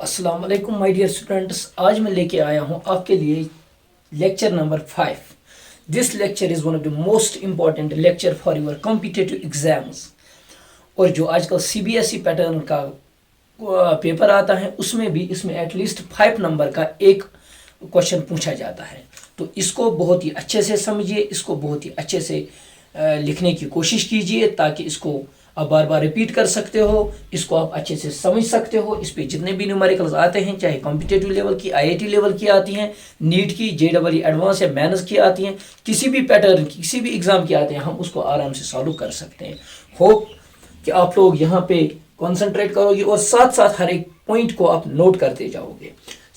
अस्सलाम वालेकुम my dear students. आज मैं लेके आया हूँ आपके लिए lecture number 5। This lecture is one of the most important lecture for your competitive exams. और जो आजकल सीबीएसई पैटर्न का पेपर आता है उसमें भी इसमें एटलीस्ट 5 नंबर का एक क्वेश्चन पूछा जाता है। तो इसको बहुत ही अच्छे से समझिए, इसको बहुत ही अच्छे से लिखने की कोशिश कीजिए ताकि इसको आप बार बार रिपीट कर सकते हो, इसको आप अच्छे से समझ सकते हो। इस पे जितने भी न्यूमेरिकल्स आते हैं, चाहे कॉम्पिटिटिव लेवल की, आईआईटी लेवल की आती हैं, नीट की, जेईई एडवांस या मेंस की आती हैं, किसी भी पैटर्न की, किसी भी एग्जाम की आते हैं, हम उसको आराम से सॉल्व कर सकते हैं। होप कि आप लोग यहाँ पे कॉन्सेंट्रेट करोगे और साथ साथ हर एक पॉइंट को आप नोट करते जाओगे।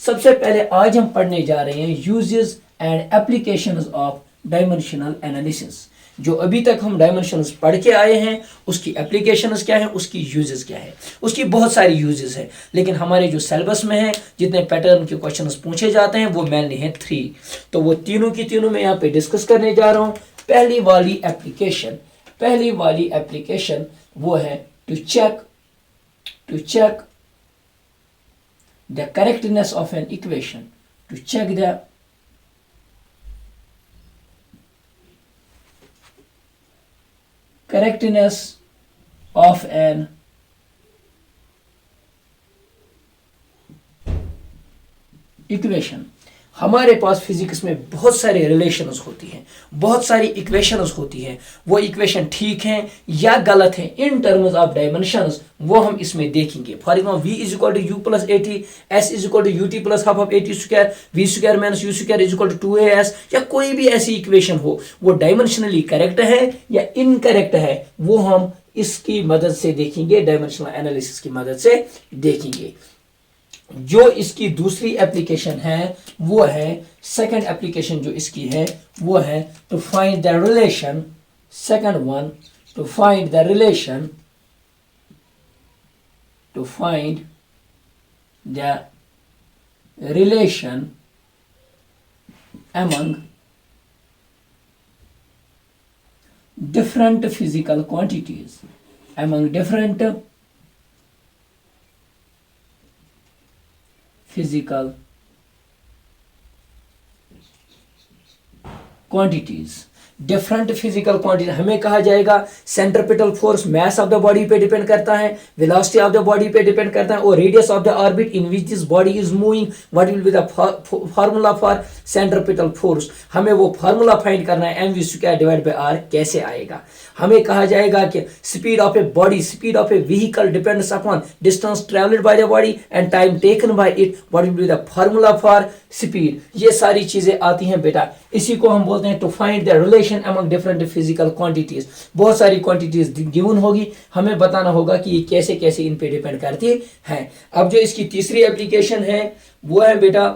सबसे पहले आज हम पढ़ने जा रहे हैं uses and applications of dimensional analysis. जो अभी तक हम डायमेंशंस पढ़ के आए हैं उसकी एप्लीकेशंस क्या है, उसकी यूजेस क्या है। उसकी बहुत सारी यूजेस है, लेकिन हमारे जो सिलेबस में है जितने पैटर्न के क्वेश्चंस पूछे जाते हैं वो मेनली हैं 3। तो वो तीनों की तीनों मैं यहाँ पे डिस्कस करने जा रहा हूँ। पहली वाली एप्लीकेशन वो है to check the correctness of an equation, to check the correctness of an equation। हमारे पास फिजिक्स में बहुत सारे रिलेशंस होती हैं, बहुत सारी इक्वेशंस होती हैं। वो इक्वेशन ठीक हैं या गलत हैं इन टर्म्स ऑफ डायमेंशंस, वो हम इसमें देखेंगे। For example v is equal to u plus a t, s is equal to u t plus half of a t square, v square minus u square is equal to 2as, या कोई भी ऐसी equation हो वो dimensionally correct है या incorrect है, वो हम इसकी मदद से देखेंगे, डायमेंशनल एनालिसिस की मदद से देखेंगे। जो इसकी दूसरी एप्लीकेशन है वो है, सेकंड एप्लीकेशन जो इसकी है वो है to find the relation. Second one, to find the relation, to find the relation among different physical quantities, among different physical quantities। Different physical quantity हमें कहा जाएगा centripetal force mass of the body पे depend करता है, velocity of the body पे depend करता है, और radius of the orbit in which this body is moving. What will be the formula for centripetal force, हमें वो फार्मूला फाइंड करना है, mv square divide by r कैसे आएगा। हमें कहा जाएगा कि speed of a body, speed of A vehicle depends upon distance travelled by the body and time taken by it. What will be the formula for speed. ये सारी चीजें आती हैं बेटा, इसी को हम बोलते हैं to find the relation among different physical quantities. बहुत सारी क्वांटिटीज गिवन होगी, हमें बताना होगा कि ये कैसे कैसे इन पे डिपेंड करती हैं। अब जो इसकी तीसरी एप्लीकेशन है वो है बेटा,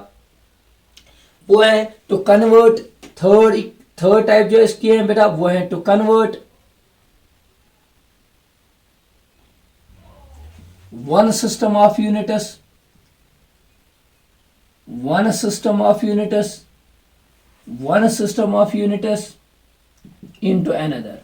वो है टू कन्वर्ट, थर्ड टाइप जो इसकी है बेटा वो है to convert one system of unities into another,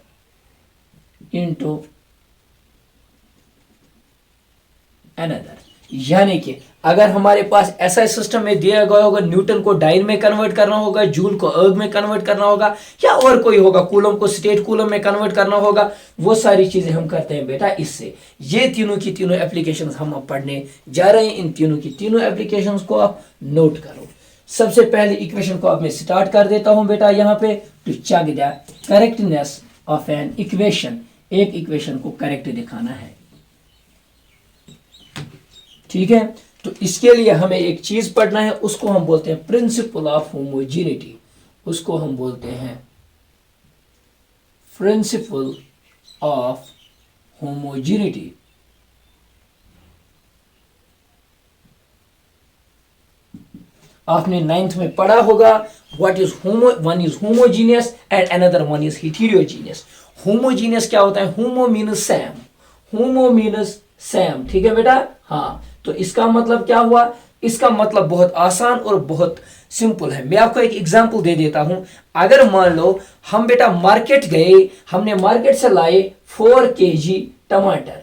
यानी कि अगर हमारे पास ऐसा सिस्टम में दिया गया होगा, न्यूटन को डाइन में कन्वर्ट करना होगा, जूल को अर्ग में कन्वर्ट करना होगा, या और कोई होगा, कूलम को स्टेट कूलम में कन्वर्ट करना होगा, वो सारी चीजें हम करते हैं बेटा इससे। ये तीनों की तीनों एप्लीकेशंस हम अब पढ़ने जा रहे हैं। इन तीनों की तीनों एप्लीकेशंस को आप नोट करो। सबसे पहले इक्वेशन को अब मैं स्टार्ट कर देता हूं बेटा यहाँ पे, to check the correctness of an equation. एक इक्वेशन को करेक्ट दिखाना है, ठीक है। तो इसके लिए हमें एक चीज पढ़ना है, उसको हम बोलते हैं प्रिंसिपल ऑफ होमोजेनिटी। उसको हम बोलते हैं प्रिंसिपल ऑफ होमोजेनिटी। आपने 9th में पढ़ा होगा what is one is homogeneous and another one is heterogeneous. Homogeneous क्या होता है? होमो मीनस सैम, ठीक है बेटा। हाँ, तो इसका मतलब क्या हुआ? इसका मतलब बहुत आसान और बहुत सिंपल है। मैं आपको एक एग्जांपल दे देता हूं। अगर मान लो हम बेटा मार्केट गए, हमने मार्केट से लाए 4 kg टमाटर,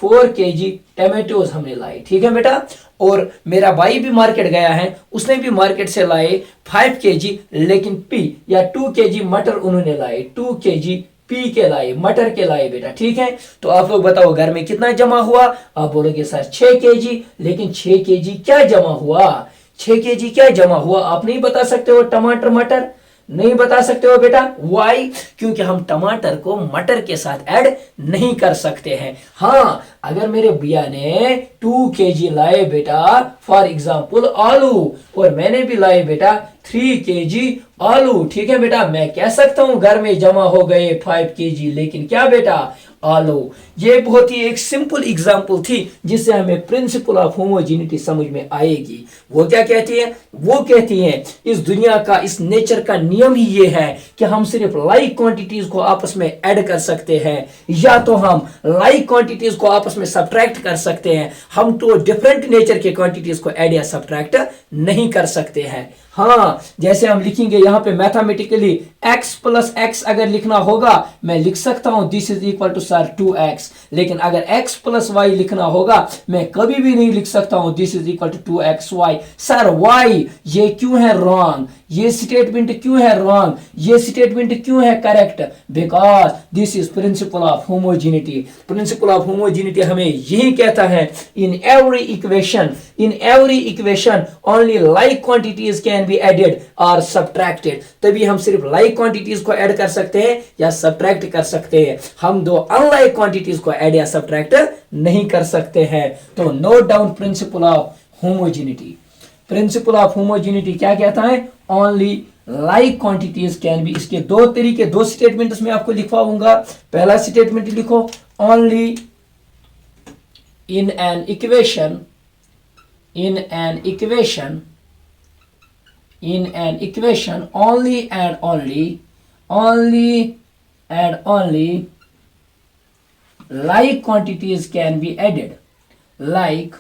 4 kg टमाटोज हमने लाए, ठीक है बेटा। और मेरा भाई भी मार्केट गया है, उसने भी मार्केट से लाए 5 kg, लेकिन पी या 2 kg मटर उन्होंने लाए, 2 kg पी के लाए, मटर के लाए बेटा, ठीक है। तो आप लोग बताओ घर में कितना जमा हुआ? आप बोलोगे सर 6 kg, लेकिन 6 kg क्या जमा हुआ? 6 kg क्या जमा हुआ? आप नहीं बता सकते हो टमाटर मटर? नहीं बता सकते हो बेटा। वाई? क्योंकि हम टमाटर को मटर के साथ ऐड नहीं कर सकते हैं। हाँ, अगर मेरे भैया ने 2 kg लाए बेटा फॉर एग्जाम्पल आलू, और मैंने भी लाए बेटा 3 kg आलू, ठीक है बेटा, मैं कह सकता हूं घर में जमा हो गए 5 kg, लेकिन क्या बेटा? आलू। ये बहुत ही एक सिंपल एग्जाम्पल थी जिससे हमें प्रिंसिपल ऑफ होमोजेनिटी समझ में आएगी। वो क्या कहती है? वो कहती है इस दुनिया का, इस नेचर का नियम ही ये है कि हम सिर्फ लाइक क्वांटिटीज को आपस में ऐड कर सकते हैं, या तो हम लाइक क्वांटिटीज को आपस में सब्ट्रैक्ट कर सकते हैं। हम तो डिफरेंट नेचर के क्वांटिटीज को ऐड या सब्ट्रैक्ट नहीं कर सकते हैं। हाँ, जैसे हम लिखेंगे यहाँ पे मैथमेटिकली x प्लस एक्स अगर लिखना होगा, मैं लिख सकता हूं this is equal to sir 2x, लेकिन अगर x प्लस वाई लिखना होगा, मैं कभी भी नहीं लिख सकता हूं this is equal to 2xy। Sir y ये क्यों है रॉन्ग? ये स्टेटमेंट क्यों है रॉन्ग? ये स्टेटमेंट क्यों है correct? Because this is principle of homogeneity. Principle of homogeneity हमें यही कहता है in every equation only like quantities can be added और सब्ट्रैक्टेड। तभी हम सिर्फ लाइक क्वांटिटीज को ऐड कर सकते हैं या सब्ट्रैक्ट कर सकते हैं। हम दो अनलाइक क्वांटिटीज को ऐड या सब्ट्रैक्ट नहीं कर सकते हैं। तो note down principal of homogeneity. Principle of homogeneity क्या कहता है? Only like quantities can B. इसके दो तरीके, दो स्टेटमेंट्स में आपको लिखवाऊंगा। पहला स्टेटमेंट लिखो, only in an equation only and only like quantities can be added. Like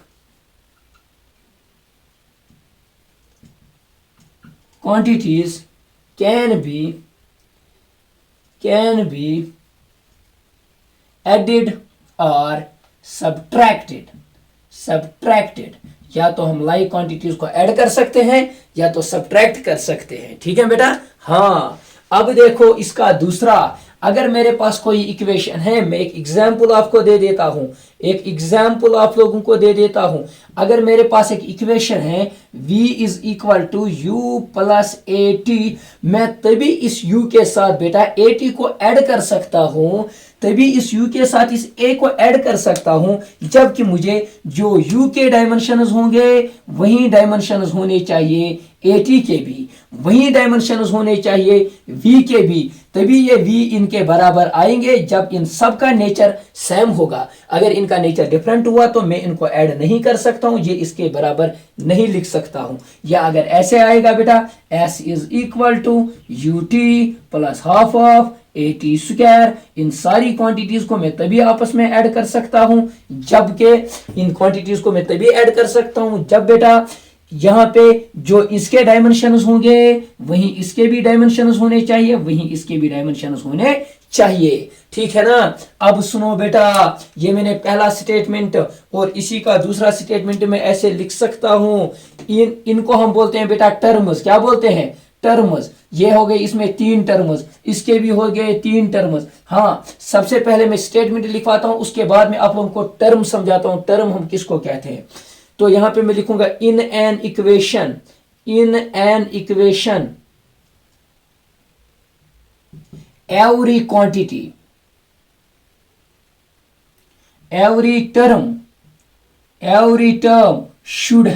quantities can be added or subtracted। या तो हम लाइक क्वांटिटीज को ऐड कर सकते हैं या तो सब्ट्रैक्ट कर सकते हैं, ठीक है बेटा। हाँ, अब देखो इसका दूसरा, अगर मेरे पास कोई इक्वेशन है, मैं एक एग्जाम्पल आपको दे देता हूं, एक एग्जाम्पल आप लोगों को दे देता हूं। अगर मेरे पास एक इक्वेशन है v is equal to u plus at, मैं तभी इस u के साथ बेटा at को ऐड कर सकता हूं, तभी इस u के साथ इस a को ऐड कर सकता हूं, जबकि मुझे जो u के डायमेंशंस होंगे वही डायमेंशंस होने चाहिए at के भी, वही डायमेंशंस होने चाहिए v के भी। तभी ये v इनके बराबर आएंगे जब इन सब का नेचर सेम होगा। अगर इनका नेचर डिफरेंट हुआ तो मैं इनको ऐड नहीं कर सकता हूं, ये इसके बराबर नहीं लिख सकता हूं। या अगर ऐसे आएगा बेटा s is equal to ut plus half of at square, इन सारी क्वांटिटीज को मैं तभी आपस में ऐड कर सकता हूं, जबकि इन क्वांटिटीज को मैं तभी ऐड कर सकता हूं जब बेटा यहाँ पे जो इसके डायमेंशंस होंगे वही इसके भी डायमेंशंस होने चाहिए, वही इसके भी डायमेंशंस होने चाहिए, ठीक है ना। अब सुनो बेटा, ये मैंने पहला स्टेटमेंट और इसी का दूसरा स्टेटमेंट में ऐसे लिख सकता हूं। इनको हम बोलते हैं बेटा टर्म्स। क्या बोलते हैं? टर्म्स। ये हो गए इसमें 3 टर्म्स, इसके भी हो गए 3 टर्म्स। हाँ, सबसे पहले मैं स्टेटमेंट लिखवाता हूं, उसके बाद में आप लोगों को टर्म समझाता हूं। टर्म हम किसको कहते हैं? तो यहां पे मैं लिखूंगा in an equation every quantity, every term should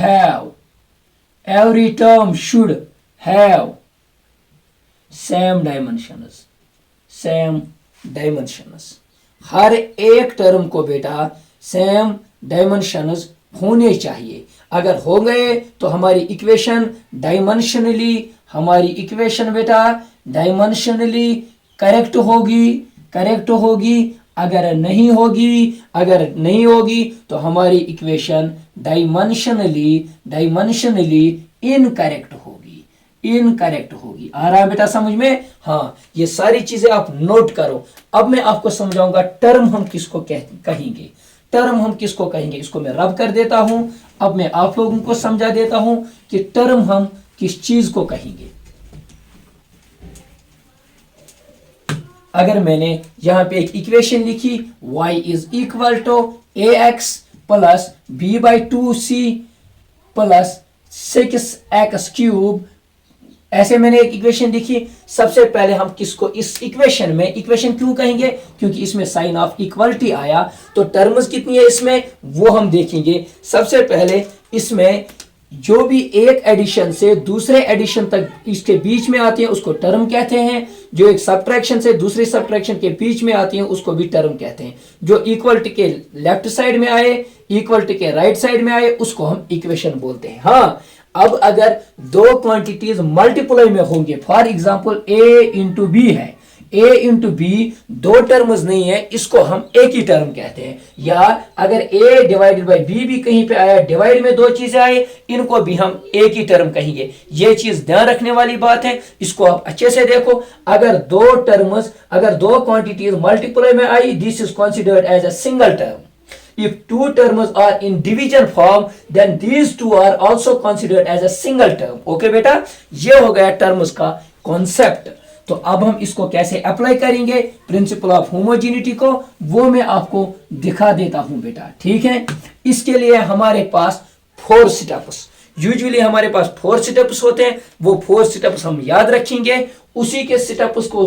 have same dimensions। हर एक टर्म को बेटा सेम डायमेंशंस होने चाहिए। अगर हो गए तो हमारी इक्वेशन डायमेंशनली करेक्ट होगी। अगर नहीं होगी तो हमारी इक्वेशन डायमेंशनली इनकरेक्ट होगी। आ रहा है बेटा समझ में? हाँ, ये सारी चीजें आप नोट करो। अब मैं आपको समझाऊंगा टर्म हम किसको कहेंगे। टर्म हम किसको कहेंगे, इसको मैं रब कर देता हूं। अब मैं आप लोगों को समझा देता हूं कि टर्म हम किस चीज को कहेंगे। अगर मैंने यहां पे एक इक्वेशन लिखी y is equal to a x plus b by 2c plus 6x cube, ऐसे मैंने एक इक्वेशन लिखी। सबसे पहले हम किसको इस इक्वेशन में, इक्वेशन क्यों कहेंगे, क्योंकि इसमें साइन ऑफ इक्वलिटी आया, तो टर्म्स कितनी है इसमें वो हम देखेंगे। सबसे पहले इसमें जो भी एक एडिशन से दूसरे एडिशन तक इसके बीच में आती है उसको टर्म कहते हैं। जो एक सब्ट्रैक्शन से दूसरी सब्ट्रैक्शन के बीच में आती है उसको भी टर्म कहते हैं। जो इक्वलिटी के लेफ्ट साइड में आए, इक्वलिटी के राइट साइड में आए, उसको हम इक्वेशन बोलते हैं। हाँ, अब अगर दो क्वांटिटीज मल्टीप्लाई में होंगे, for example a into b है, a इंटू बी दो टर्म्स नहीं है, इसको हम एक ही टर्म कहते हैं। या अगर a डिवाइडेड बाई b भी कहीं पे आया, डिवाइड में दो चीजें आए, इनको भी हम एक ही टर्म कहेंगे। ये चीज ध्यान रखने वाली बात है, इसको आप अच्छे से देखो। अगर दो टर्म्स, अगर दो क्वांटिटीज मल्टीप्लाई में आई, this is considered as a single term. If two terms are in division form, then these two are also considered as a single term. Okay बेटा, ये हो गया टर्म्स का कॉन्सेप्ट। तो अब हम इसको कैसे अप्लाई करेंगे, प्रिंसिपल ऑफ होमोजेनिटी को, वो मैं आपको दिखा देता हूं बेटा। ठीक है, इसके लिए हमारे पास 4 स्टेप्स, यूजुअली हमारे पास 4 स्टेप्स होते हैं। वो 4 स्टेप्स हम याद रखेंगे, उसी के स्टेप्स को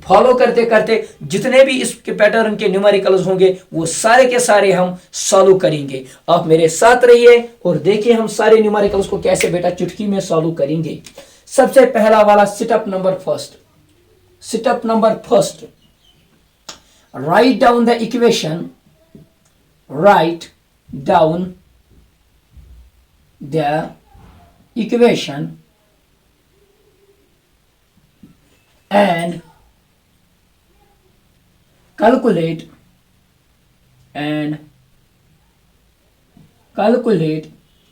फॉलो करते करते जितने भी इस पैटर्न के न्यूमेरिकल्स होंगे वो सारे के सारे हम सॉल्व करेंगे। आप मेरे साथ रहिए और देखिए हम सारे न्यूमेरिकल्स को कैसे बेटा चुटकी में सॉल्व करेंगे। सबसे पहला वाला step number first, step number first, write down the equation, write down the equation and calculate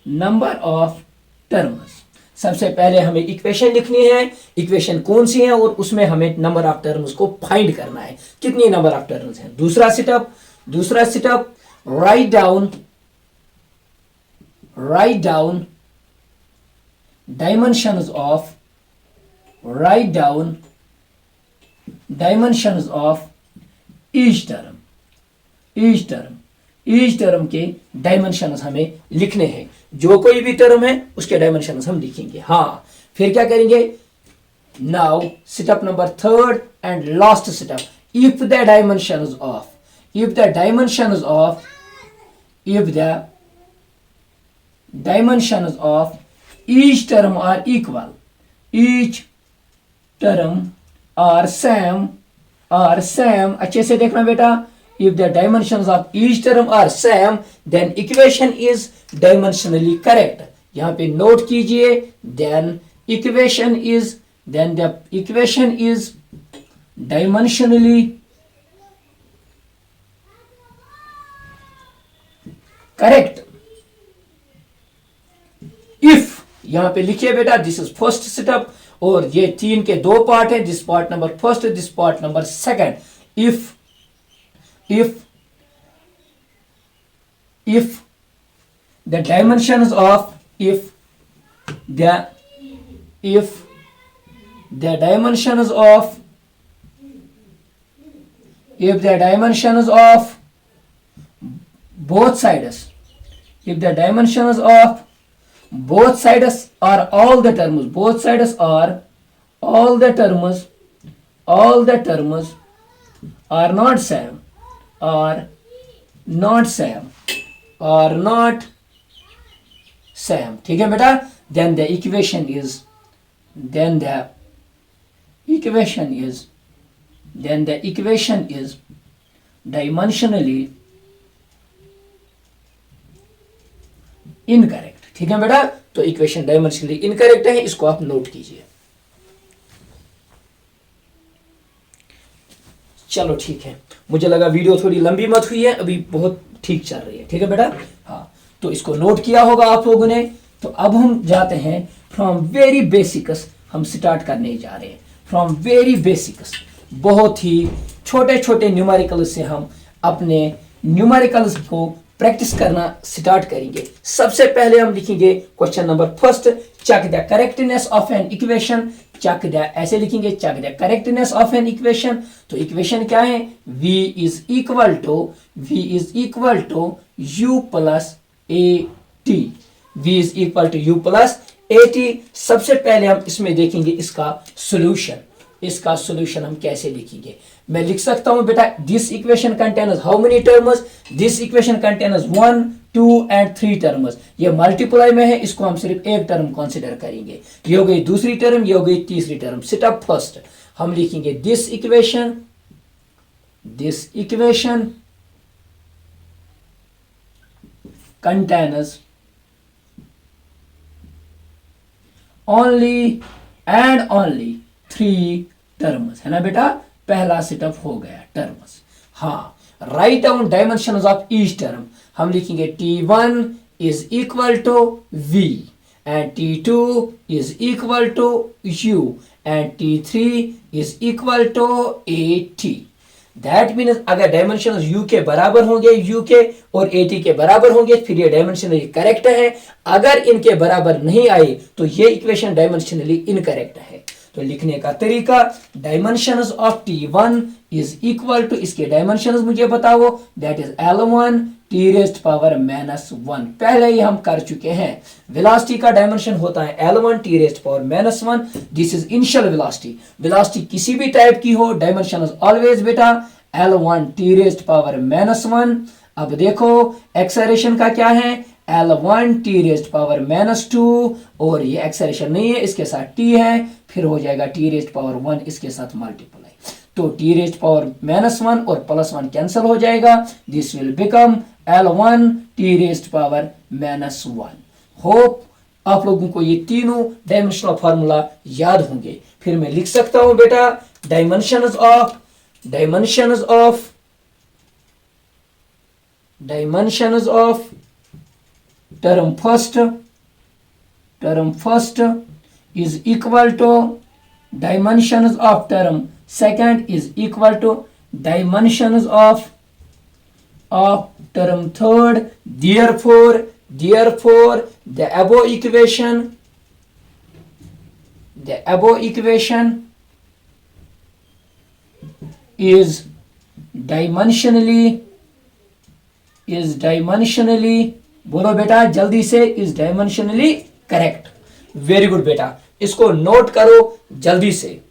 number of terms। सबसे पहले हमें इक्वेशन लिखनी है, इक्वेशन कौन सी है और उसमें हमें नंबर ऑफ टर्म्स को फाइंड करना है, कितनी नंबर ऑफ टर्म्स हैं। दूसरा step, write down dimensions of each term के डायमेंशंस हमें लिखने हैं। जो कोई भी टर्म है उसके डायमेंशंस हम लिखेंगे। हाँ, फिर क्या करेंगे, now step number third and last step, if the dimensions of each term are equal, each term are same, अच्छे से देखना बेटा। if the dimensions of each term are same, then equation is dimensionally correct। यहाँ पे note कीजिए, then the equation is dimensionally correct। if यहां पे लिखिए बेटा, दिस इज फर्स्ट स्टेप, और ये 3 के 2 पार्ट है, this part number first, this part number second. if the dimensions of both sides, if the dimensions of both sides are all the terms, both sides are all the terms are not same, ठीक है बेटा, then the equation is dimensionally incorrect. ठीक है बेटा, तो equation dimensionally incorrect है, इसको आप नोट कीजिए। चलो ठीक है, मुझे लगा वीडियो थोड़ी लंबी मत हुई है, अभी बहुत ठीक चल रही है। ठीक है बेटा, हाँ, तो इसको नोट किया होगा आप लोगों ने। तो अब हम जाते हैं फ्रॉम वेरी बेसिक्स, हम स्टार्ट करने जा रहे हैं फ्रॉम वेरी बेसिक्स। बहुत ही छोटे छोटे न्यूमेरिकल से हम अपने न्यूमेरिकल्स को प्रैक्टिस करना स्टार्ट करेंगे। सबसे पहले हम लिखेंगे question number first, check the correctness of an equation. Check the ऐसे लिखेंगे, check the correctness of an equation. तो इक्वेशन क्या है? v is equal to u plus a t. v is equal to u plus a t. सबसे पहले हम इसमें देखेंगे इसका सोल्यूशन। इसका सोल्यूशन हम कैसे लिखेंगे? मैं लिख सकता हूं बेटा, this equation contains how many terms? This equation contains 1 2 and 3 terms. ये मल्टीप्लाई में है, इसको हम सिर्फ एक टर्म कंसीडर करेंगे। ये हो गई दूसरी टर्म, ये हो गई तीसरी टर्म। स्टेप फर्स्ट हम लिखेंगे this equation contains only and only 3 terms, है ना बेटा? पहला सेटअप हो गया टर्म्स। हाँ, write down dimensions of each term. हम लिखेंगे T1 is equal to V and T2 is equal to U and T3 is equal to AT। That means अगर डायमेंशन U के बराबर होंगे, U के और AT के बराबर होंगे, फिर ये डायमेंशनली करेक्ट है। अगर इनके बराबर नहीं आए तो ये इक्वेशन डायमेंशनली इनकरेक्ट है। तो लिखने का तरीका, dimensions of T1 is equal to, इसके डायमेंशंस मुझे बताओ, that is L1 T raised power -1। पहले ही हम कर चुके हैं। वेलोसिटी का डायमेंशन होता है L1 T raised power -1। This is initial velocity. Velocity किसी भी टाइप की हो, डायमेंशन इज ऑलवेज बेटा L1 T रेज़्ड पावर -1। अब देखो एक्सेलरेशन का क्या है? L1 T रेज़्ड पावर -2, और ये एक्सेलरेशन नहीं है, इसके साथ T है, फिर हो जाएगा T रेज़्ड पावर 1 इसके साथ मल्टीप्लाई। तो T रेज़्ड पावर -1 और +1 कैंसिल हो जाएगा। This will become L1 T raised power -1। Hope आप लोगों को ये तीनों डायमेंशनल फार्मूला याद होंगे। फिर मैं लिख सकता हूं बेटा, dimensions of term first is equal to dimensions of term second is equal to dimensions of term third. Therefore the above equation is dimensionally बोलो बेटा जल्दी से, is dimensionally correct. Very good बेटा, इसको नोट करो जल्दी से।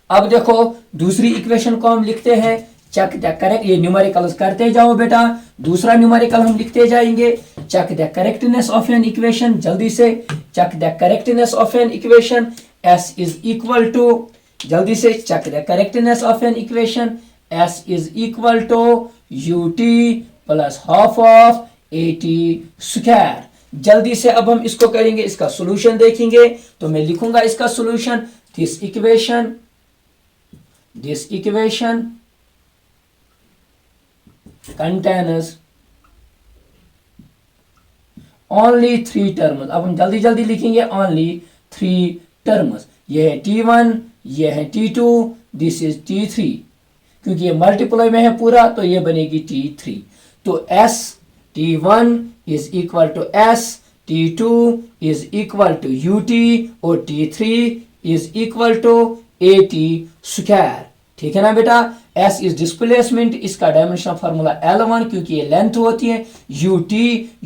अब देखो दूसरी इक्वेशन को हम लिखते हैं, चेक द करेक्ट। ये न्यूमेरिकल्स करते जाओ बेटा। दूसरा न्यूमेरिकल हम लिखते जाएंगे, check the correctness of an equation. जल्दी से check the correctness of an equation. S is equal to, जल्दी से check the correctness of an equation. S is equal to UT plus half of AT square. जल्दी से अब हम इसको करेंगे, इसका सॉल्यूशन देखेंगे। तो मैं लिखूंगा इसका solution, this equation contains only 3 terms. अब हम जल्दी जल्दी लिखेंगे, ओनली 3 टर्म्स। ये है T1, ये है T2, दिस इज T3। क्योंकि ये मल्टीप्लाई में है पूरा, तो ये बनेगी T3। तो S T1 is equal to S, T2 is equal to UT और T3 is equal to AT square. ठीक है ना बेटा? S इज डिस्प्लेसमेंट, इसका डायमेंशनल फार्मूला L1 क्योंकि ये लेंथ होती है।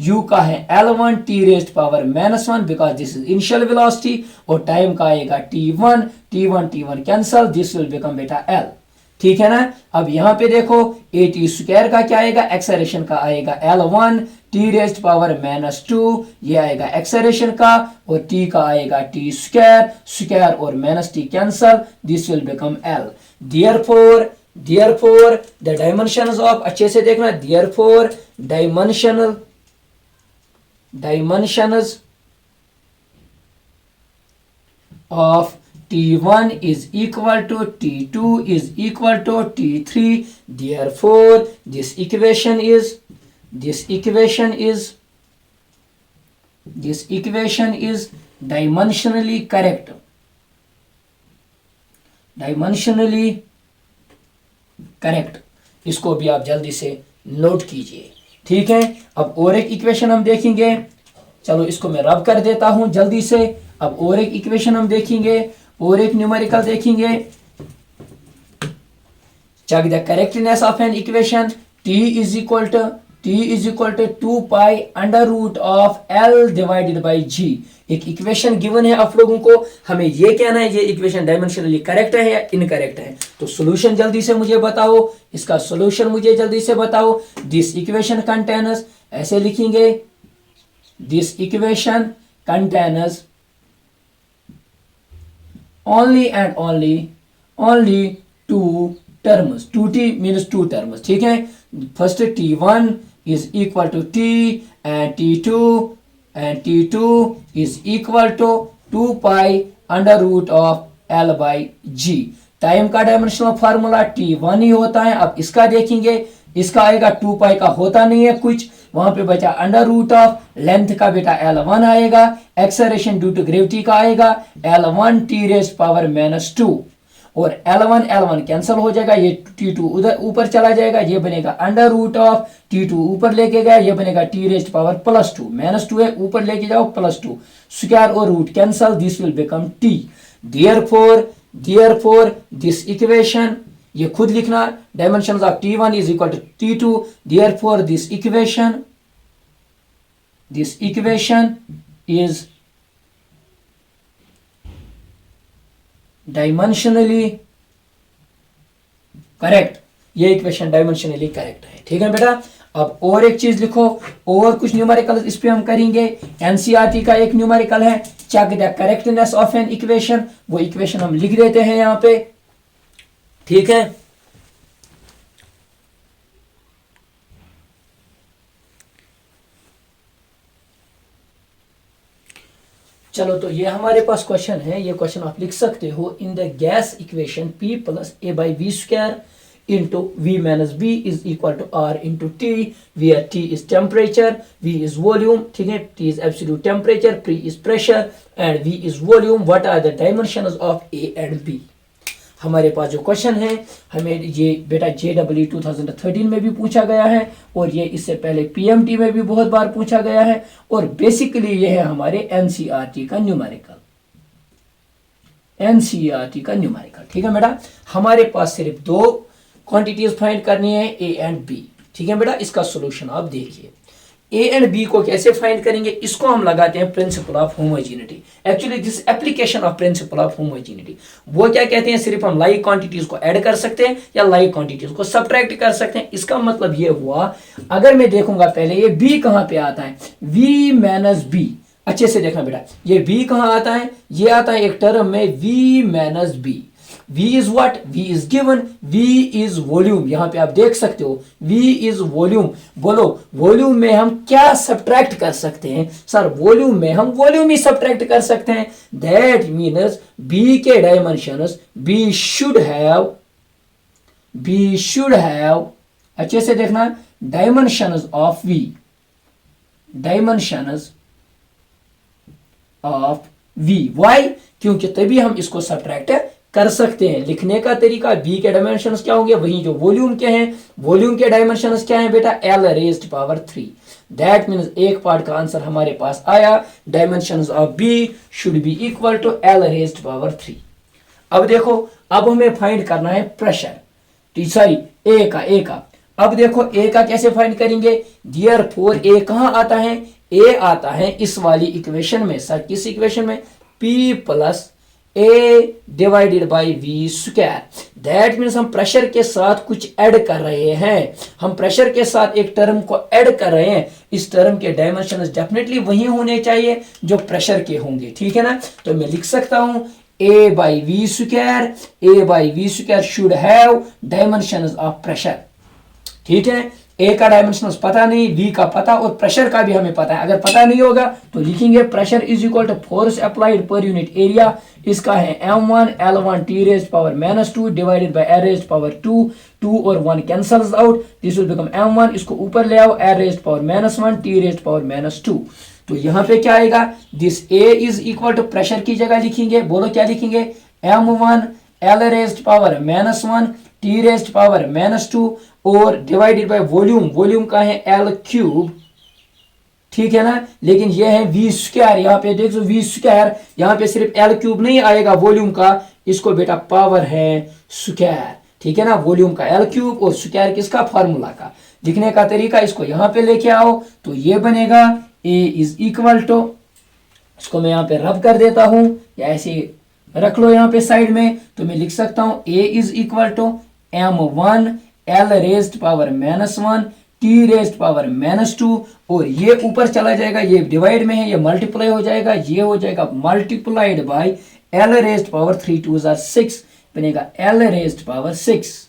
U का है L1 T raised power -1 because this is initial velocity, और टाइम का आएगा T1 cancel, this will become बेटा L। ठीक है ना? अब यहां पे देखो AT स्क्वायर का क्या आएगा? एक्सेलरेशन का आएगा L1 T रेज़्ड पावर -2, ये आएगा एक्सेलरेशन का, और T का आएगा T स्क्वायर और -T cancel, this will become L। Therefore the dimensions of, अच्छे से देखना, therefore dimensions of T1 is equal to T2 is equal to T3. Therefore, this equation is dimensionally correct. इसको भी आप जल्दी से नोट कीजिए। ठीक है, अब और एक इक्वेशन हम देखेंगे। चलो इसको मैं रब कर देता हूं जल्दी से। अब और एक इक्वेशन हम देखेंगे, और एक न्यूमेरिकल देखेंगे। check the correctness of an equation. T is equal to 2 pi under root of L divided by G। एक इक्वेशन गिवन है आप लोगों को, हमें ये कहना है ये इक्वेशन डायमेंशनली करेक्ट है या इनकरेक्ट है। तो सॉल्यूशन जल्दी से मुझे बताओ, इसका सॉल्यूशन मुझे जल्दी से बताओ। दिस इक्वेशन कंटेन्स, ऐसे लिखेंगे, this equation contains only and only two terms। 2t means two terms। ठीक है, first t1 is equal to t and t2 is equal to 2 pi under root of L by G। Time का dimensional formula t1 ही होता है। अब इसका देखेंगे, इसका आएगा 2 पाई का होता नहीं है कुछ, वहां पे बचा अंडर रूट ऑफ लेंथ का बेटा L1 आएगा, एक्सेलरेशन ड्यू टू ग्रेविटी का आएगा L1 t रेज़्ड पावर -2, और L1 कैंसिल हो जाएगा, ये t2 उधर ऊपर चला जाएगा, ये बनेगा अंडर रूट ऑफ t2 ऊपर लेके गया, ये बनेगा t रेज़्ड पावर +2, -2 है ऊपर लेके जाओ +2, स्क्वायर और root cancel, this will become t। therefore this equation, ये खुद लिखना, dimensions of t1 is equal to t2, therefore this equation is dimensionally correct. ये इक्वेशन डायमेंशनली करेक्ट है। ठीक है बेटा, अब और एक चीज लिखो, और कुछ न्यूमेरिकल इस पे हम करेंगे। एनसीईआरटी का एक न्यूमेरिकल है, check the correctness of an equation. वो इक्वेशन हम लिख देते हैं यहां पे। ठीक है, चलो तो ये हमारे पास क्वेश्चन है। ये क्वेश्चन आप लिख सकते हो, in the gas equation P + A by V square into V minus B is equal to R into T, where T is temperature, V is volume, ठीक है, T is absolute temperature, P is pressure and V is volume। What are the dimensions of A and B? हमारे पास जो question है, हमें ये बेटा JEE 2013 में भी पूछा गया है, और ये इससे पहले PMT में भी बहुत बार पूछा गया है, और बेसिकली ये है हमारे NCERT का न्यूमेरिकल। ठीक है बेटा, हमारे पास सिर्फ दो क्वांटिटीज फाइंड करनी है, A एंड B। ठीक है बेटा, इसका सोल्यूशन आप देखिए। A एंड B को कैसे फाइंड करेंगे, इसको हम लगाते हैं principal of homogeneity. Actually this application of principal of homogeneity, वो क्या कहते हैं, सिर्फ हम लाइक क्वांटिटीज को ऐड कर सकते हैं या लाइक क्वांटिटीज को सब्ट्रैक्ट कर सकते हैं। इसका मतलब ये हुआ, अगर मैं देखूंगा पहले ये B कहां पे आता है, V minus B। अच्छे से देखना बेटा, ये V कहां आता है, ये आता है एक टर्म में V minus B। V is what? V is given, V is volume। यहां पे आप देख सकते हो V is volume। बोलो वॉल्यूम में हम क्या सब्ट्रैक्ट कर सकते हैं? सर वॉल्यूम में हम वॉल्यूम ही सब्ट्रैक्ट कर सकते हैं। दैट मीन्स B के डायमेंशंस B should have, अच्छे से देखना, डायमेंशंस ऑफ V, वाई, क्योंकि तभी हम इसको सब्ट्रैक्ट कर सकते हैं। लिखने का तरीका, B के डायमेंशंस क्या होंगे, वही जो वॉल्यूम के हैं। वॉल्यूम के डायमेंशंस क्या हैं बेटा, L raised power 3। That means एक पार्ट का आंसर हमारे पास आया, dimensions of B should be equal to L raised power 3। अब देखो, अब हमें फाइंड करना है प्रेशर, सॉरी A का। अब देखो A का कैसे फाइंड करेंगे, देयरफॉर A कहां आता है, A आता है इस वाली इक्वेशन में। सर किस इक्वेशन में, P + A divided by V square. That means हम प्रेशर के साथ कुछ ऐड कर रहे हैं, हम प्रेशर के साथ एक टर्म को ऐड कर रहे हैं। इस टर्म के डायमेंशंस डेफिनेटली वही होने चाहिए जो प्रेशर के होंगे। ठीक है ना, तो मैं लिख सकता हूं A by V square should have dimensions of pressure. ठीक है, A का डायमेंशंस पता नहीं, V का पता, और प्रेशर का भी हमें पता है। अगर पता नहीं होगा तो लिखेंगे pressure is equal to force applied per unit area. इसका है M1 L1 T raised power -2 divided by R raised power 2। 2 और 1 cancels out, this will become M1, इसको ऊपर ले आओ, R raised power -1 T raised power -2। तो यहाँ पे क्या आएगा, this A is equal to pressure की जगह लिखेंगे, बोलो क्या लिखेंगे, M1 L raised power -1 T raised power -2 और डिवाइडेड बाय वॉल्यूम, वॉल्यूम का है एल क्यूब, ठीक है ना, लेकिन ये है वी स्क्वायर, यहाँ पे देखो वी स्क्वायर, यहाँ पे सिर्फ एल क्यूब नहीं आएगा वॉल्यूम का, इसको बेटा पावर है स्क्वायर, ठीक है ना, वॉल्यूम का एल क्यूब और स्क्वायर किसका, फार्मूला का। लिखने का तरीका, इसको यहाँ पे लेके आओ तो ये बनेगा ए इज इक्वल टू, इसको मैं यहाँ पे रब कर देता हूं, या ऐसे रख लो यहाँ पे साइड में, तो मैं लिख सकता हूं A is equal to m1 l raised power -1 t raised power -2, और ये ऊपर चला जाएगा, ये डिवाइड में है, ये मल्टीप्लाई हो जाएगा, ये हो जाएगा multiplied by l raised power 3 2 6, बनेगा l रेज्ड पावर 6।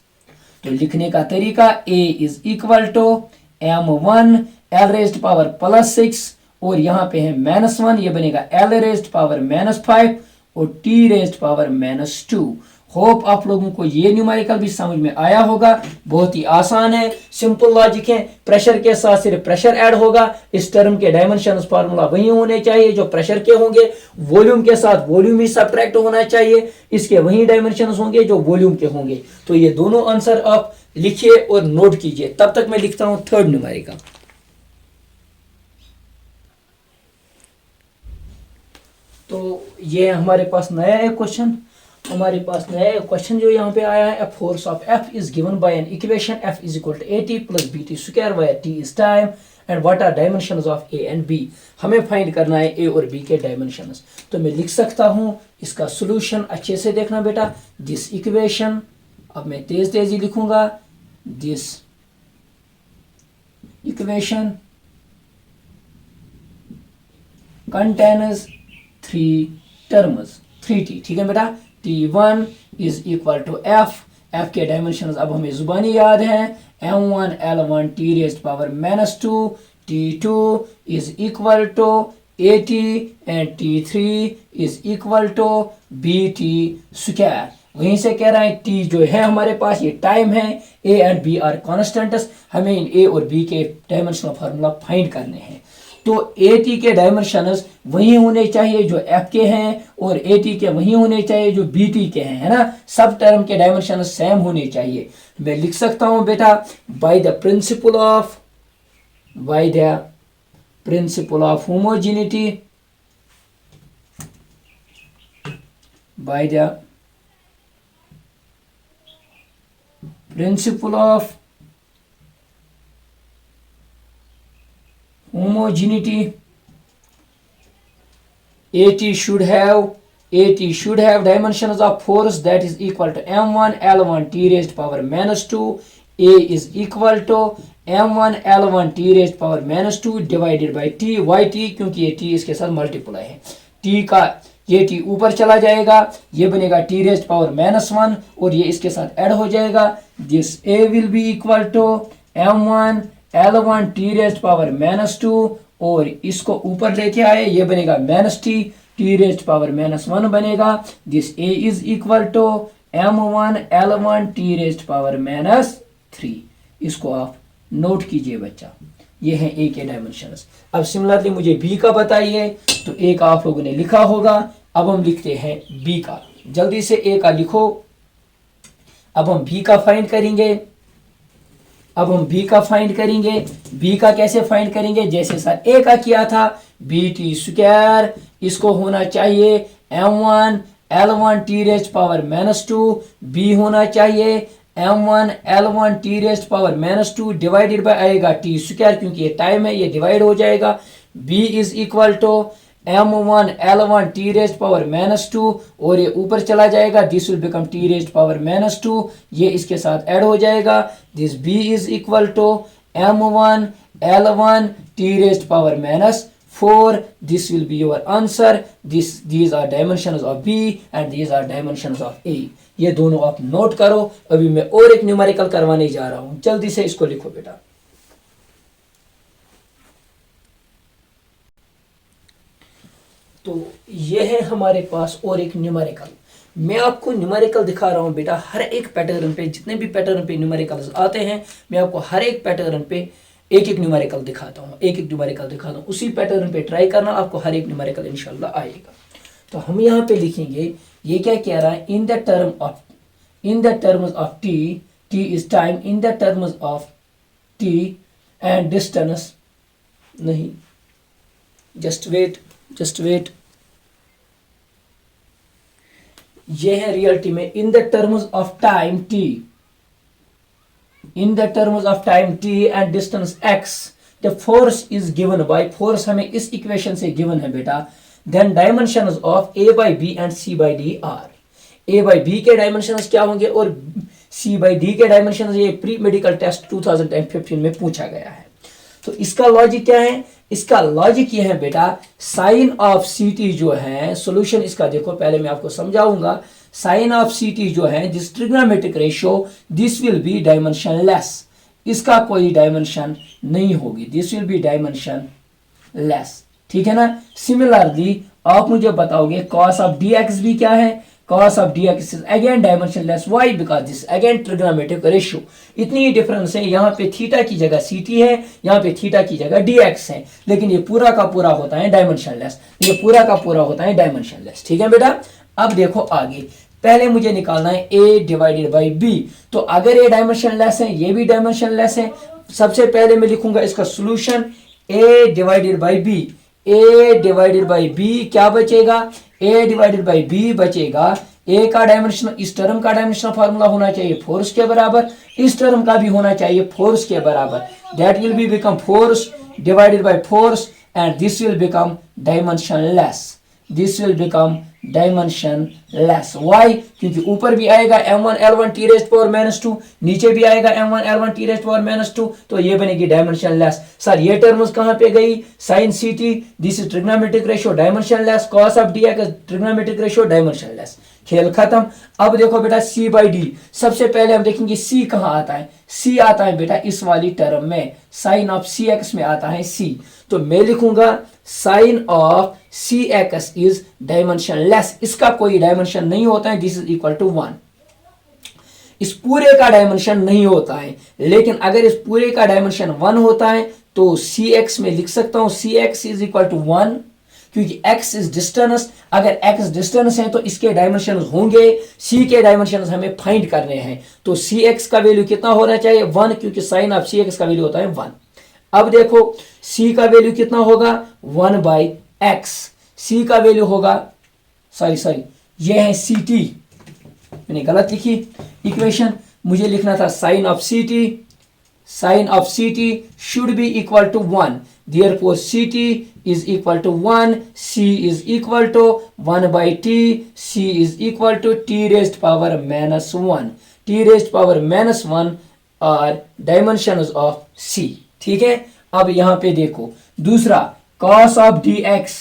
तो लिखने का तरीका a is equal to m1 l raised power +6 और यहाँ पे है -1, ये बनेगा l रेज्ड पावर -5 और t रेज्ड पावर -2। होप आप लोगों को ये न्यूमेरिकल भी समझ में आया होगा, बहुत ही आसान है, सिंपल लॉजिक है। प्रेशर के साथ सिर्फ प्रेशर ऐड होगा, इस टर्म के डायमेंशंस फार्मूला वही होने चाहिए जो प्रेशर के होंगे, वॉल्यूम के साथ वॉल्यूम ही सब्ट्रैक्ट होना चाहिए, इसके वही डायमेंशंस होंगे जो वॉल्यूम के होंगे। तो ये दोनों आंसर आप लिखिए और नोट कीजिए, तब तक मैं लिखता हूं थर्ड न्यूमेरिकल। तो ये हमारे पास नया है क्वेश्चन, हमारे पास नया क्वेश्चन जो यहाँ पे आया है, force of F is given by an equation F is equal to AT plus BT square where T is time and what are dimensions of A and B। हमें फाइंड करना है A और B के dimensions. तो मैं लिख सकता हूँ इसका सोल्यूशन, अच्छे से देखना बेटा, दिस इक्वेशन, अब मैं तेज तेज ही लिखूंगा, this equation contains 3 terms 3T, ठीक है बेटा। T1 is equal to F, F के डायमेंशन अब हमें जुबानी याद है, m1 l1 t raised power -2, T2 is equal to AT and T3 is equal to BT square. वहीं से कह रहा है T जो है हमारे पास ये टाइम है, A and B are constants, हमें इन A और B के डायमेंशनल फार्मूला फाइंड करने हैं। तो AT के डायमेंशंस वही होने चाहिए जो F के हैं और AT के वही होने चाहिए जो BT के हैं, है ना, सब टर्म के डायमेंशंस सेम होने चाहिए। मैं लिख सकता हूं बेटा, by the principal of homogeneity, by the principle of homogeneity, AT should have dimensions of force that is equal to m1 l1 t raised power -2, A is equal to m1 l1 t raised power -2 divided by t, why t, क्योंकि ये t इसके साथ multiply है, t का ये t ऊपर चला जाएगा, ये बनेगा t raised power -1 और ये इसके साथ ऐड हो जाएगा, this A will be equal to m1 l1 t raised power -2 और इसको ऊपर लेके आए, ये बनेगा -t रेज्ड पावर -1 बनेगा, this A is equal to m1 l1 t raised power -3। इसको आप नोट कीजिए बच्चा, ये है A के डायमेंशंस। अब सिमिलरली मुझे B का बताइए, तो A का आप लोगों ने लिखा होगा, अब हम लिखते हैं B का, जल्दी से A का लिखो। अब हम B का फाइंड करेंगे, B का कैसे फाइंड करेंगे, जैसे सर A का किया था, BT स्क्वायर, इसको होना चाहिए m1 l1 t raised power -2, B होना चाहिए m1 l1 t raised power -2 divided by आएगा t स्क्वायर, क्योंकि ये टाइम है, ये डिवाइड हो जाएगा, B is equal to m1 l1 t raised power -2 और ये ऊपर चला जाएगा, this will become t raised power -2, ये इसके साथ ऐड हो जाएगा, this B is equal to m1 l1 t raised power -4, this will be your answer, these are dimensions of B and these are dimensions of A। ये दोनों आप note करो। अभी मैं और एक न्यूमेरिकल करवाने जा रहा हूं, जल्दी से इसको लिखो बेटा। तो ये है हमारे पास और एक न्यूमेरिकल, मैं आपको न्यूमेरिकल दिखा रहा हूं बेटा, हर एक पैटर्न पे, जितने भी पैटर्न पे न्यूमेरिकल्स आते हैं, मैं आपको हर एक पैटर्न पे एक एक न्यूमेरिकल दिखाता हूं, उसी पैटर्न पे ट्राई करना, आपको हर एक न्यूमेरिकल इंशाल्लाह आएगा। तो हम यहाँ पे लिखेंगे, ये क्या कह रहा है, इन the terms of t is time in the terms of t and distance नहीं, just wait, ये है रियलिटी में in the terms of time t, in the terms of time t and distance x, the force is given by, force हमें इस equation से given है बेटा, देन dimensions of a by b and c by d are, a by b के dimensions क्या होंगे और c by d के डायमेंशंस, ये प्री मेडिकल टेस्ट 2015 में पूछा गया है। तो इसका लॉजिक क्या है, इसका लॉजिक ये है बेटा, साइन ऑफ सी टी जो है, सॉल्यूशन इसका देखो, पहले मैं आपको समझाऊंगा। साइन ऑफ सी टी जो है, this trigonometric ratio, this will B dimensionless, इसका कोई डायमेंशन नहीं होगी, this will B dimension less, ठीक है ना। सिमिलरली आप मुझे बताओगे कॉस ऑफ डी एक्स भी क्या है, cos of dx is again dimensionless, why? because this again trigonometric ratio, इतनी ही डिफरेंस है, यहाँ पे थीटा की जगह ct है, यहाँ पे थीटा की जगह dx है, लेकिन ये पूरा का पूरा होता है डायमेंशनलेस, ये पूरा का पूरा होता है डायमेंशनलेस, ठीक है बेटा। अब देखो आगे, पहले मुझे निकालना है a डिवाइडेड बाई b, तो अगर ये डायमेंशनलेस है, ये भी डायमेंशनलेस है, सबसे पहले मैं लिखूंगा इसका solution a divided by b, a divided by b क्या बचेगा, a डिवाइडेड बाई b बचेगा, a का डायमेंशन, इस टर्म का डायमेंशनल फार्मूला होना चाहिए फोर्स के बराबर, इस टर्म का भी होना चाहिए फोर्स के बराबर, that will be become force divided by force and this will become dimensionless, this will become dimensionless, why? क्योंकि ऊपर भी आएगा m1 l1 t raised power -2, नीचे भी आएगा m1 l1 t raised power -2, तो ये बनेगी डायमेंशनलेस। सर ये टर्म्स कहां पे गई, sin ct, this is trigonometric ratio dimensionless, cos of dx trigonometric ratio dimensionless, खेल खत्म। अब देखो बेटा c by d, सबसे पहले हम देखेंगे c कहां आता है, c आता है बेटा इस वाली टर्म में, sin ऑफ cx में आता है c, तो मैं लिखूंगा sin of cx is dimensionless, इसका कोई डायमेंशन नहीं होता है, दिस इज इक्वल टू 1, इस पूरे का डायमेंशन नहीं होता है, लेकिन अगर इस पूरे का डायमेंशन 1 होता है तो cx में लिख सकता हूं cx इज इक्वल टू 1, क्योंकि x इज डिस्टेंस, अगर x डिस्टेंस है तो इसके डायमेंशन होंगे, c के डायमेंशन हमें फाइंड करने हैं, तो cx का वैल्यू कितना होना चाहिए 1, क्योंकि साइन ऑफ cx का वैल्यू होता है 1। अब देखो c का वैल्यू कितना होगा 1 बाई x, c का वैल्यू होगा, सॉरी ये है ct, मैंने गलत लिखी इक्वेशन, मुझे लिखना था sine of ct, sine of ct should be equal to 1, therefore ct is equal to 1, c is equal to 1 by t, c is equal to t raised power -1, t raised power -1 are dimensions of c, ठीक है। अब यहां पे देखो दूसरा cos of dx,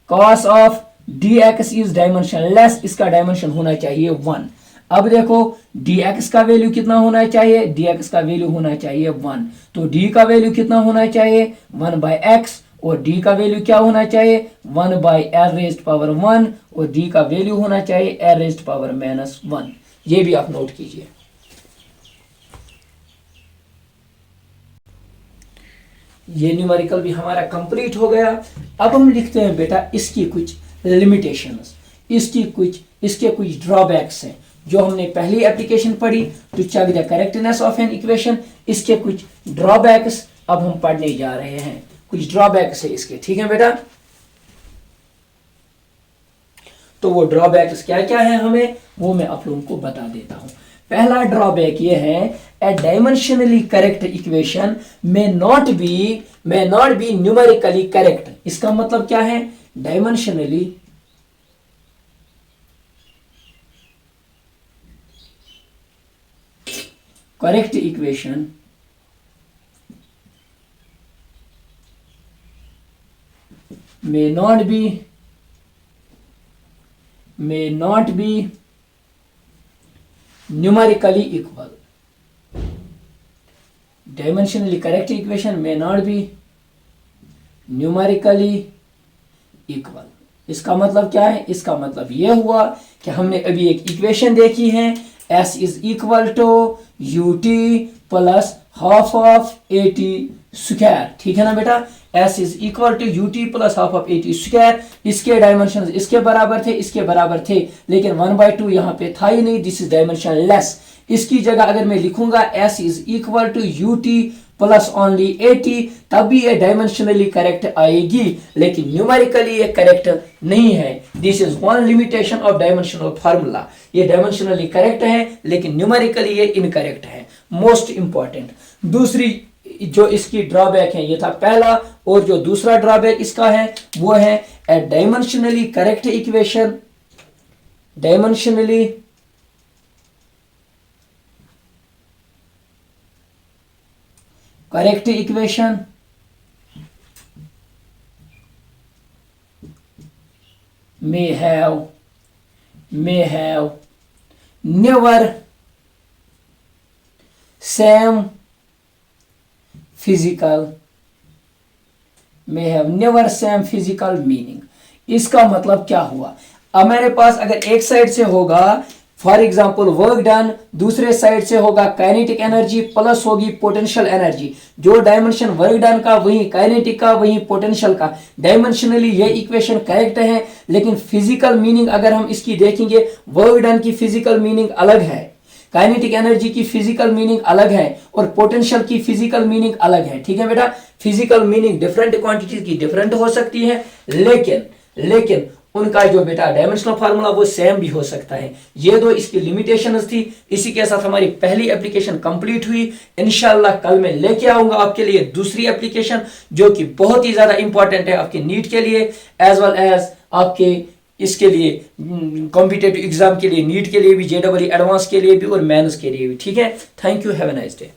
cos of dx is dimensionless, इसका dimension होना चाहिए 1। अब देखो dx का वैल्यू कितना होना चाहिए, dx का वैल्यू होना चाहिए 1, तो d का वैल्यू कितना होना चाहिए 1 बाई x, और d का वैल्यू क्या होना चाहिए 1 बाई r रेज्ड पावर 1, और d का वैल्यू होना चाहिए r रेज्ड पावर -1, ये भी आप नोट कीजिए। ये न्यूमेरिकल भी हमारा कंप्लीट हो गया। अब हम लिखते हैं बेटा इसकी कुछ लिमिटेशंस, इसके कुछ ड्रॉबैक्स हैं जो हमने पहली एप्लीकेशन पढ़ी, to check the correctness of an equation, इसके कुछ ड्रॉबैक्स अब हम पढ़ने जा रहे हैं, कुछ ड्रॉबैक्स है इसके, ठीक है बेटा। तो वो ड्रॉबैक्स क्या क्या है हमें वो मैं आप लोगों को बता देता हूं। पहला ड्रॉबैक ये है, a dimensionally correct equation may not be numerically correct. इसका मतलब क्या है, dimensionally correct equation may not be numerically equal. Dimensionally correct equation may not be numerically equal. इसका मतलब क्या है, इसका मतलब यह हुआ कि हमने अभी एक इक्वेशन देखी है, s is equal to ut plus half of at square, ठीक है ना बेटा। s is equal to ut plus half of at square, इसके डायमेंशन इसके बराबर थे, लेकिन 1/2 यहाँ पे था ही नहीं, दिस इज डायमेंशन लेस। इसकी जगह अगर मैं लिखूंगा s is equal to ut plus only 80, तब भी ये डायमेंशनली करेक्ट आएगी, लेकिन न्यूमेरिकली ये करेक्ट नहीं है। This is one limitation of dimensional formula. ये डायमेंशनली करेक्ट है लेकिन न्यूमेरिकली ये इनकरेक्ट है। मोस्ट इंपॉर्टेंट दूसरी जो इसकी ड्रॉबैक है, ये था पहला, और जो दूसरा ड्रॉबैक इसका है वो है a dimensionally correct equation, dimensionally correct equation may have never same physical meaning। इसका मतलब क्या हुआ? अब मेरे पास अगर एक साइड से होगा फॉर एग्जाम्पल वर्क डन, दूसरे साइड से होगा काइनेटिक एनर्जी प्लस होगी पोटेंशियल एनर्जी। जो डायमेंशन वर्क डन का वही काइनेटिक का वही पोटेंशियल का। डायमेंशनली ये इक्वेशन करेक्ट है, लेकिन फिजिकल मीनिंग अगर हम इसकी देखेंगे, वर्क डन की फिजिकल मीनिंग अलग है, काइनेटिक एनर्जी की फिजिकल मीनिंग अलग है, और पोटेंशियल की फिजिकल मीनिंग अलग है। ठीक है बेटा, फिजिकल मीनिंग डिफरेंट क्वांटिटीज की डिफरेंट हो सकती है, लेकिन उनका जो बेटा डायमेंशनल फार्मूला वो सेम भी हो सकता है। ये दो इसकी लिमिटेशंस थी। इसी के साथ हमारी पहली एप्लीकेशन कंप्लीट हुई। इंशाल्लाह कल मैं लेके आऊंगा आपके लिए दूसरी एप्लीकेशन, जो कि बहुत ही ज्यादा इंपॉर्टेंट है आपके नीट के लिए एज वेल एज आपके इसके लिए कॉम्पिटिटिव एग्जाम के लिए, नीट के लिए भी, जेईई एडवांस के लिए भी और मेंस के लिए भी। ठीक है, thank you, have a nice day.